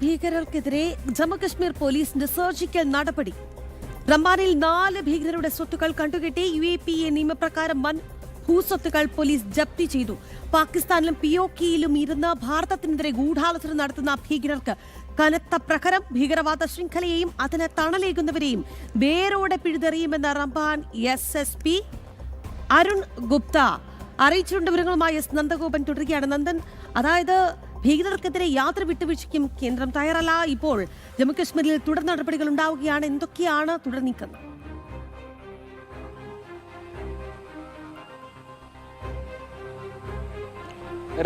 ഭീകരർക്കെതിരെ ജമ്മുകശ്മീർ പോലീസിന്റെ സർജിക്കൽ നടപടി. റംബാനിൽ 4 ഭീകരരുടെ സ്വത്തുക്കൾ കണ്ടുകെട്ടി. UAPA നിയമപ്രകാരം വൻ ഭൂസ്വത്തുക്കൾ പോലീസ് ജപ്തി ചെയ്തു. പാകിസ്ഥാനിലും POKയിലും ഇരുന്ന് ഭാരതത്തിനെതിരെ ഗൂഢാലോചന നടത്തുന്ന ഭീകരർക്ക് കനത്ത പ്രഹരം. ഭീകരവാദ ശൃംഖലയെയും അതിന് തണലേകുന്നവരെയും വേരോടെ പിഴുതെറിയുമെന്ന റംബാൻ SSP അരുൺ ഗുപ്ത അറിയിച്ചിട്ടുണ്ട്. വിവരങ്ങളുമായി എസ് നന്ദഗോപൻ തുടരുകയാണ്. നന്ദൻ, അതായത് ഭീകരർക്കെതിരെ യാതൊരു വിട്ടുവീഴ്ചയ്ക്കും കേന്ദ്രം തയ്യാറല്ല. ഇപ്പോൾ ജമ്മുകശ്മീരിൽ തുടർ നടപടികൾ ഉണ്ടാവുകയാണ്. എന്തൊക്കെയാണ് തുടർ നീക്കങ്ങൾ?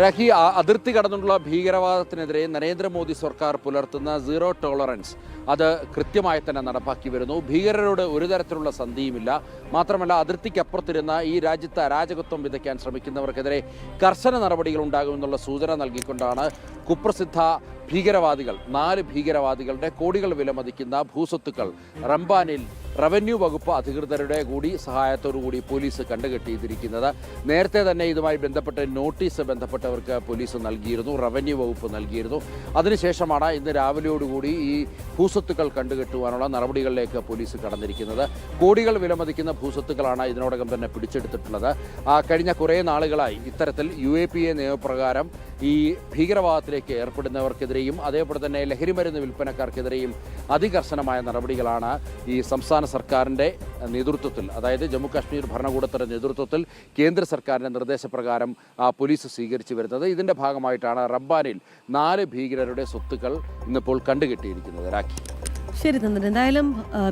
രഹി, അതിർത്തി കടന്നുള്ള ഭീകരവാദത്തിനെതിരെ നരേന്ദ്രമോദി സർക്കാർ പുലർത്തുന്ന സീറോ ടോളറൻസ് അത് കൃത്യമായി തന്നെ നടപ്പാക്കി വരുന്നു. ഭീകരരോട് ഒരു തരത്തിലുള്ള സന്ധിയുമില്ല. മാത്രമല്ല, അതിർത്തിക്കപ്പുറത്തിരുന്ന ഈ രാജ്യത്ത് അരാജകത്വം വിതയ്ക്കാൻ ശ്രമിക്കുന്നവർക്കെതിരെ കർശന നടപടികൾ ഉണ്ടാകുമെന്നുള്ള സൂചന നൽകിക്കൊണ്ടാണ് കുപ്രസിദ്ധ ഭീകരവാദികൾ 4 ഭീകരവാദികളുടെ കോടികൾ വിലമതിക്കുന്ന ഭൂസ്വത്തുക്കൾ റംബാനിൽ റവന്യൂ വകുപ്പ് അധികൃതരുടെ കൂടി സഹായത്തോടുകൂടി പോലീസ് കണ്ടുകെട്ടിയിരിക്കുന്നത്. നേരത്തെ തന്നെ ഇതുമായി ബന്ധപ്പെട്ട് നോട്ടീസ് ബന്ധപ്പെട്ടവർക്ക് പോലീസ് നൽകിയിരുന്നു, റവന്യൂ വകുപ്പ് നൽകിയിരുന്നു. അതിനുശേഷമാണ് ഇന്ന് രാവിലെയോടുകൂടി ഈ ഭൂസ്വത്തുക്കൾ കണ്ടുകെട്ടുവാനുള്ള നടപടികളിലേക്ക് പോലീസ് കടന്നിരിക്കുന്നത്. കോടികൾ വിലമതിക്കുന്ന ഭൂസ്വത്തുക്കളാണ് ഇതിനോടകം തന്നെ പിടിച്ചെടുത്തിട്ടുള്ളത്. കഴിഞ്ഞ കുറേ നാളുകളായി ഇത്തരത്തിൽ UAPA നിയമപ്രകാരം ഈ ഭീകരവാദത്തിലേക്ക് ഏർപ്പെടുന്നവർക്കെതിരെയും അതേപോലെ തന്നെ ലഹരിമരുന്ന് വിൽപ്പനക്കാർക്കെതിരെയും അതികർശനമായ നടപടികളാണ് ഈ സംസ്ഥാന സർക്കാരിൻ്റെ നേതൃത്വത്തിൽ, അതായത് ജമ്മു കാശ്മീർ ഭരണകൂടത്തിൻ്റെ നേതൃത്വത്തിൽ കേന്ദ്ര സർക്കാരിൻ്റെ നിർദ്ദേശപ്രകാരം പോലീസ് സ്വീകരിച്ചു വരുന്നത്. ഇതിൻ്റെ ഭാഗമായിട്ടാണ് റംബാനിൽ 4 ഭീകരരുടെ സ്വത്തുക്കൾ ഇന്നിപ്പോൾ കണ്ടുകെട്ടിയിരിക്കുന്നത്. രാഖി, ശരി നന്ദൻ. എന്തായാലും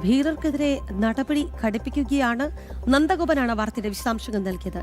ഭീകരർക്കെതിരെ നടപടി ഘടിപ്പിക്കുകയാണ്. നന്ദഗോപനാണ് വാർത്തയുടെ വിശദാംശങ്ങൾ നൽകിയത്.